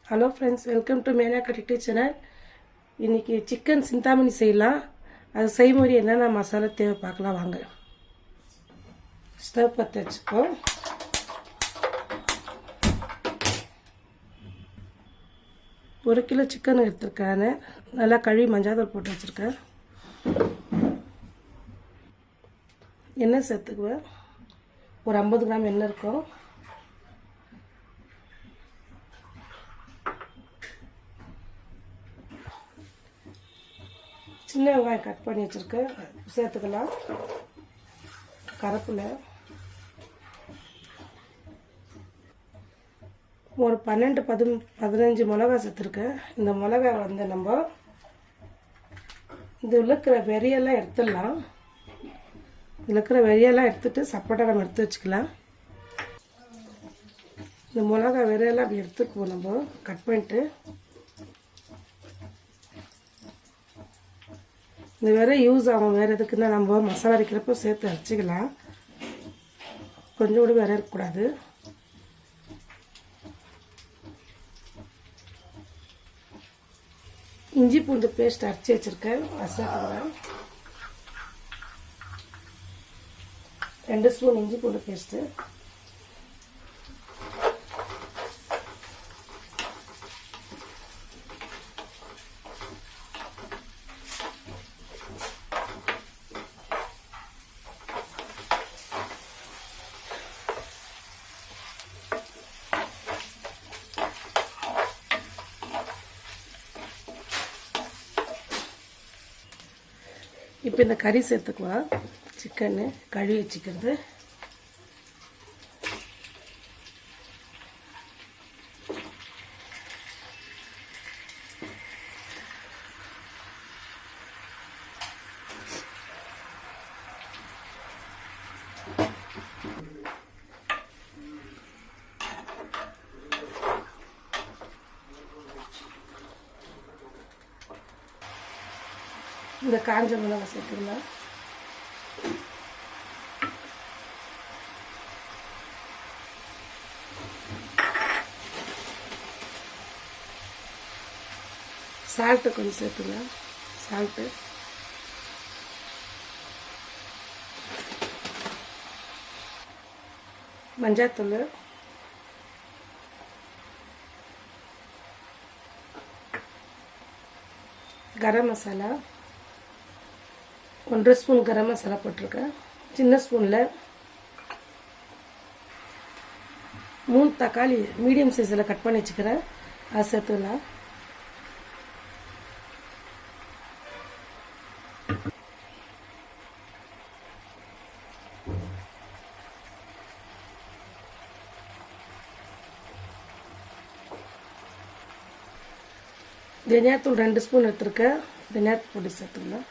Hello friends, welcome to மேனா கட்டிட்டு channel. இன்றைக்கி chicken Chintamani செய்யலாம். அது செய்முறை என்னென்ன மசாலா தேவை பார்க்கலாம் வாங்க. ஸ்டவ் பற்ற வச்சுப்போம். ஒரு கிலோ சிக்கன் எடுத்துருக்கேன். நல்லா கழுவி மஞ்சாத்தூள் போட்டு வச்சுருக்கேன். எண்ணெய் சேர்த்துக்குவேன். ஒரு 50 கிராம் எண்ணெய் இருக்கும். சின்ன வெங்காயம் கட் பண்ணி வச்சுருக்கேன், சேர்த்துக்கலாம். கருவேப்பிலை, ஒரு 12-15 மிளகா சேர்த்துருக்கேன். இந்த மிளகா நம்ம இது இருக்கிற வெறியெல்லாம் எடுத்துடலாம். இதில் இருக்கிற வெறியெல்லாம் எடுத்துகிட்டு சப்போட்டா நம்ம எடுத்து வச்சுக்கலாம். இந்த மிளகா வெறியெல்லாம் அப்படி எடுத்துக்குவோம். நம்ம கட் பண்ணிட்டு இந்த வேற யூஸ் ஆகும். வேறு எதுக்குன்னா நம்ம மசாலா அரைக்கிறப்போ சேர்த்து அரைச்சிக்கலாம். கொஞ்சம் கூட வேற இருக்கக்கூடாது. இஞ்சி பூண்டு பேஸ்ட் அரைச்சி வச்சுருக்கேன். சேர்த்துக்கிறேன். 2 ஸ்பூன் இஞ்சி பூண்டு பேஸ்ட்டு. இப்போ இந்த கறி சேர்த்துக்குவோம். சிக்கன்னு கழுவி வச்சுக்கிறது. இந்த காஞ்ச மிளகாய் சேர்த்துக்கலாம். சால்ட்டு கொஞ்சம் சேர்த்துக்கலாம். சால்ட்டு, மஞ்சாத்தூள், கரம் மசாலா, 1 ஸ்பூன் கரம் மசாலா போட்டிருக்கேன். சின்ன ஸ்பூனில் 3 தக்காளி மீடியம் சைஸில் கட் பண்ணி வச்சுக்கிறேன். அதை சேர்த்துக்கலாம். தனியாத்தூள் 2 ஸ்பூன் எடுத்துருக்கேன். தனியாத்தூள் பொடி சேர்த்துக்கலாம்.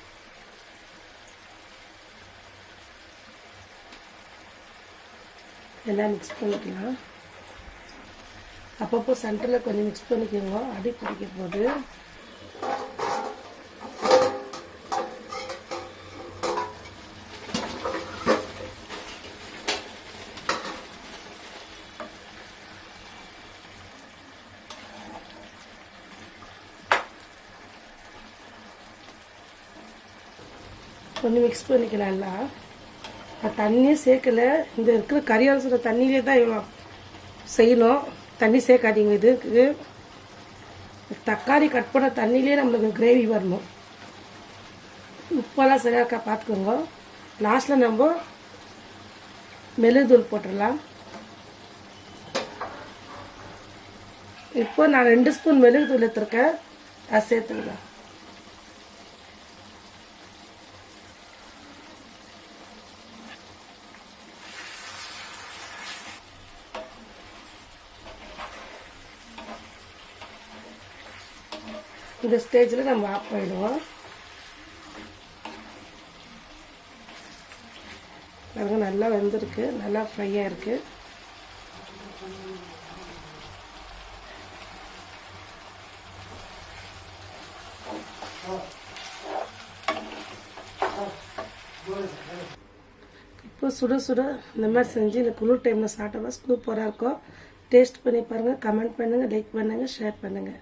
எல்லாம் மிக்ஸ் பண்ணிக்கலாம். அப்பப்போ சென்டரில் கொஞ்சம் மிக்ஸ் பண்ணிக்கோங்க, அடி பிடிக்க போது. கொஞ்சம் மிக்ஸ் பண்ணிக்கலாம். எல்லாம் தண்ணியே சேர்க்கலை. இந்த இருக்கிற கறி அலசுற தண்ணியிலே தான் இவ்வளோ செய்யணும். தண்ணி சேர்க்காதீங்க. இதுக்கு தக்காளி கட் பண்ண தண்ணியிலே நம்மளுக்கு கிரேவி வரணும். உப்பெல்லாம் சரியாக பார்த்துக்கோங்க. லாஸ்ட்டில் நம்ம மிளகுத்தூள் போட்டுடலாம். இப்போ நான் 2 ஸ்பூன் மிளகுத்தூள் எடுத்துருக்கேன். அதை சேர்த்துக்கலாம். இந்த ஸ்டேஜில் நம்ம ஆஃப் பண்ணிடுவோம். பாருங்க, நல்லா வெந்திருக்கு, நல்லா ஃப்ரையாக இருக்குது. இப்போ சுட சுட இந்த மாதிரி செஞ்சு இந்த குளிர் டைமில் சாப்பிட்டா சூப்பராக இருக்கும். டேஸ்ட் பண்ணி பாருங்கள், கமெண்ட் பண்ணுங்கள், லைக் பண்ணுங்கள், ஷேர் பண்ணுங்கள்.